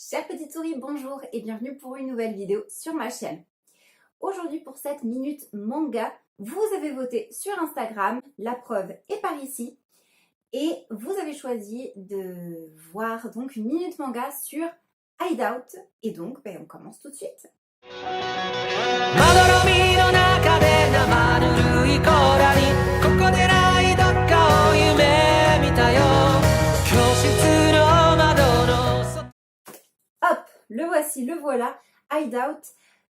Chère petite souris, bonjour et bienvenue pour une nouvelle vidéo sur ma chaîne. Aujourd'hui pour cette minute manga, vous avez voté sur Instagram, la preuve est par ici, et vous avez choisi de voir donc une minute manga sur Hideout, et donc on commence tout de suite. まどろみの中で生ぬるい甲羅にここでないどっかを夢見たよ教室の窓の外 Hop, le voici, le voilà, Hideout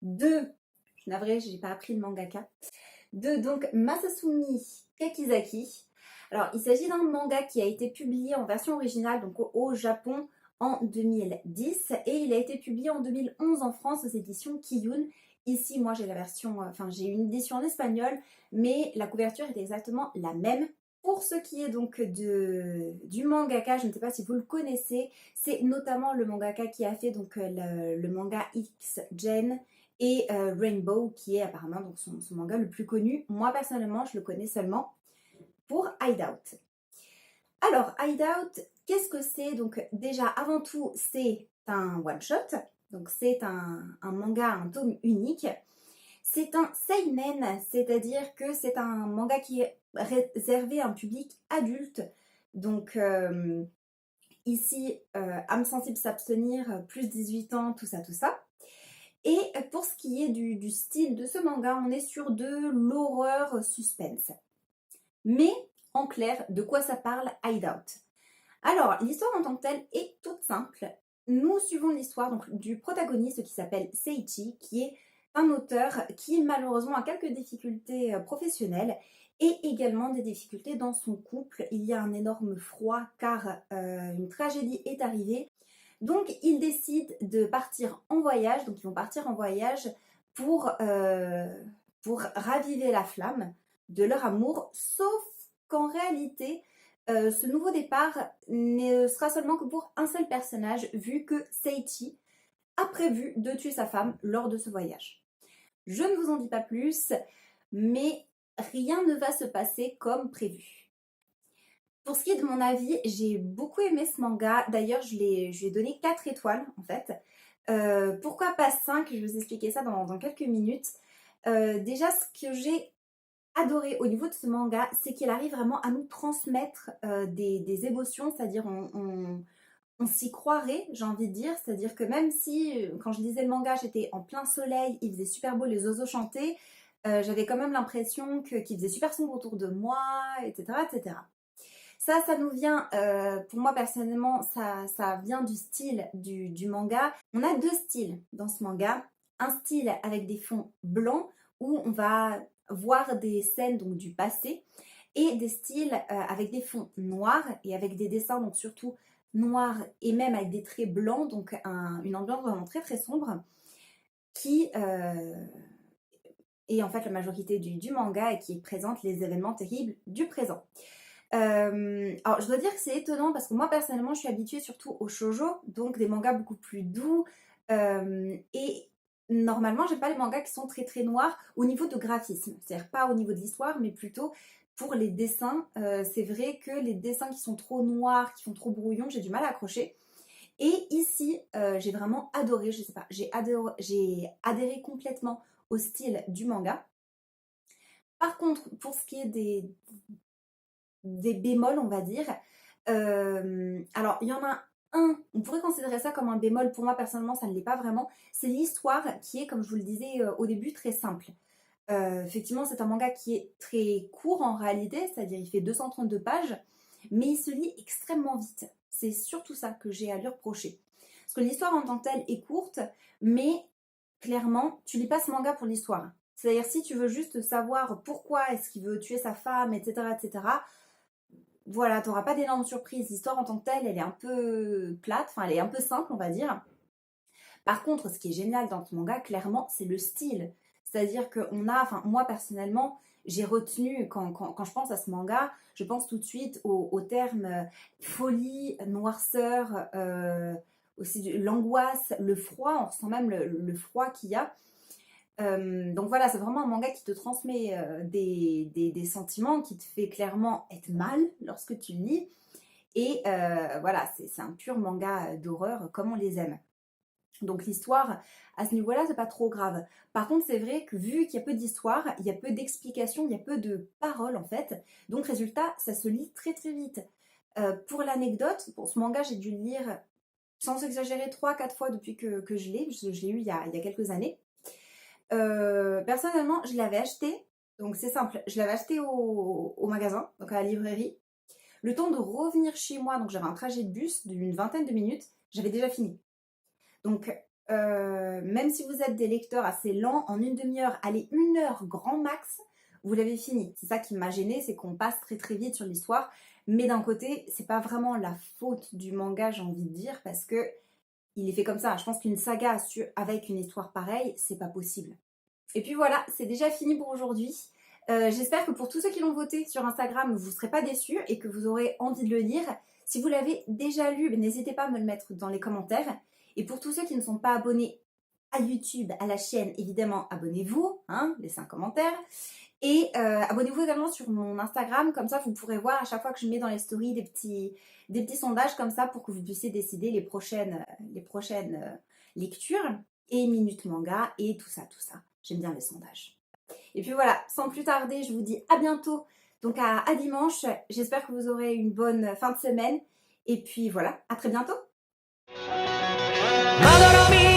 de, je suis navrée, j'ai pas appris le mangaka, de donc Masasumi Kakizaki. Alors, il s'agit d'un manga qui a été publié en version originale donc au Japon en 2010 et il a été publié en 2011 en France aux éditions Kiyun. Ici, moi, j'ai la version, j'ai une édition en espagnol, mais la couverture est exactement la même. Pour ce qui est donc du mangaka, je ne sais pas si vous le connaissez, c'est notamment le mangaka qui a fait donc le manga X-Gen et Rainbow, qui est apparemment donc son manga le plus connu. Moi, personnellement, je le connais seulement pour Hideout. Alors, Hideout, qu'est-ce que c'est? Donc déjà, avant tout, c'est un one-shot. Donc c'est un manga, un tome unique. C'est un seinen, c'est-à-dire que c'est un manga qui est réservé à un public adulte. Donc ici, âme sensible s'abstenir, plus 18 ans, tout ça, tout ça. Et pour ce qui est du style de ce manga, on est sur de l'horreur suspense. Mais en clair, de quoi ça parle Hideout? Alors, l'histoire en tant que telle est toute simple. Nous suivons l'histoire donc du protagoniste qui s'appelle Seiichi, qui est un auteur qui malheureusement a quelques difficultés professionnelles et également des difficultés dans son couple. Il y a un énorme froid car une tragédie est arrivée. Donc, il décide de partir en voyage. Donc, ils vont partir en voyage pour raviver la flamme de leur amour, sauf qu'en réalité, ce nouveau départ ne sera seulement que pour un seul personnage, vu que Seiichi a prévu de tuer sa femme lors de ce voyage. Je ne vous en dis pas plus, mais rien ne va se passer comme prévu. Pour ce qui est de mon avis, j'ai beaucoup aimé ce manga. D'ailleurs, je lui ai donné 4 étoiles en fait. Pourquoi pas 5? Je vais vous expliquer ça dans quelques minutes. Déjà, ce que j'ai adoré au niveau de ce manga, c'est qu'il arrive vraiment à nous transmettre des émotions, c'est-à-dire on s'y croirait, j'ai envie de dire, c'est-à-dire que même si quand je lisais le manga, j'étais en plein soleil, il faisait super beau, les oiseaux chantaient, j'avais quand même l'impression qu'il faisait super sombre autour de moi, etc. etc. Ça nous vient, pour moi personnellement, ça vient du style du manga. On a 2 styles dans ce manga. Un style avec des fonds blancs où on va voir des scènes donc du passé et des styles avec des fonds noirs et avec des dessins donc surtout noirs et même avec des traits blancs, donc une ambiance vraiment très très sombre qui est en fait la majorité du manga et qui présente les événements terribles du présent. Alors je dois dire que c'est étonnant parce que moi personnellement je suis habituée surtout au shoujo, donc des mangas beaucoup plus doux et normalement j'aime pas les mangas qui sont très très noirs au niveau de graphisme, c'est-à-dire pas au niveau de l'histoire mais plutôt pour les dessins. C'est vrai que les dessins qui sont trop noirs, qui font trop brouillon, j'ai du mal à accrocher. Et ici j'ai vraiment adoré, je sais pas, j'ai adhéré complètement au style du manga. Par contre, pour ce qui est des bémols, on va dire. Alors, il y en a un, on pourrait considérer ça comme un bémol. Pour moi, personnellement, ça ne l'est pas vraiment. C'est l'histoire qui est, comme je vous le disais au début, très simple. Effectivement, c'est un manga qui est très court en réalité, c'est-à-dire il fait 232 pages, mais il se lit extrêmement vite. C'est surtout ça que j'ai à lui reprocher. Parce que l'histoire en tant que telle est courte, mais clairement, tu lis pas ce manga pour l'histoire. C'est-à-dire si tu veux juste savoir pourquoi est-ce qu'il veut tuer sa femme, etc., etc., voilà, tu n'auras pas d'énormes surprises. L'histoire en tant que telle, elle est un peu plate, enfin elle est un peu simple, on va dire. Par contre, ce qui est génial dans ce manga, clairement, c'est le style. C'est-à-dire qu'on a, enfin moi personnellement, j'ai retenu, quand je pense à ce manga, je pense tout de suite au terme folie, noirceur, aussi l'angoisse, le froid, on ressent même le froid qu'il y a. Donc voilà, c'est vraiment un manga qui te transmet des sentiments, qui te fait clairement être mal lorsque tu le lis. Et voilà, c'est un pur manga d'horreur comme on les aime. Donc l'histoire, à ce niveau-là, c'est pas trop grave. Par contre, c'est vrai que vu qu'il y a peu d'histoire, il y a peu d'explications, il y a peu de paroles en fait. Donc résultat, ça se lit très très vite. Pour l'anecdote, pour ce manga, j'ai dû le lire, sans exagérer, 3-4 fois depuis que je l'ai. Je l'ai eu il y a quelques années. Personnellement, je l'avais acheté. Donc c'est simple, je l'avais acheté au magasin, donc à la librairie. Le temps de revenir chez moi, donc j'avais un trajet de bus d'une vingtaine de minutes, j'avais déjà fini. Donc, même si vous êtes des lecteurs assez lents, en une demi-heure, allez 1 heure grand max, vous l'avez fini. C'est ça qui m'a gênée, c'est qu'on passe très très vite sur l'histoire. Mais d'un côté, c'est pas vraiment la faute du manga, j'ai envie de dire, parce que il est fait comme ça. Je pense qu'une saga avec une histoire pareille, c'est pas possible. Et puis voilà, c'est déjà fini pour aujourd'hui. J'espère que pour tous ceux qui l'ont voté sur Instagram, vous ne serez pas déçus et que vous aurez envie de le lire. Si vous l'avez déjà lu, n'hésitez pas à me le mettre dans les commentaires. Et pour tous ceux qui ne sont pas abonnés à YouTube, à la chaîne, évidemment, abonnez-vous, hein, laissez un commentaire. Et abonnez-vous également sur mon Instagram, comme ça vous pourrez voir à chaque fois que je mets dans les stories des petits sondages comme ça pour que vous puissiez décider les prochaines lectures et minutes manga et tout ça. J'aime bien les sondages. Et puis voilà, sans plus tarder, je vous dis à bientôt, donc à dimanche. J'espère que vous aurez une bonne fin de semaine. Et puis voilà, à très bientôt. まどろみ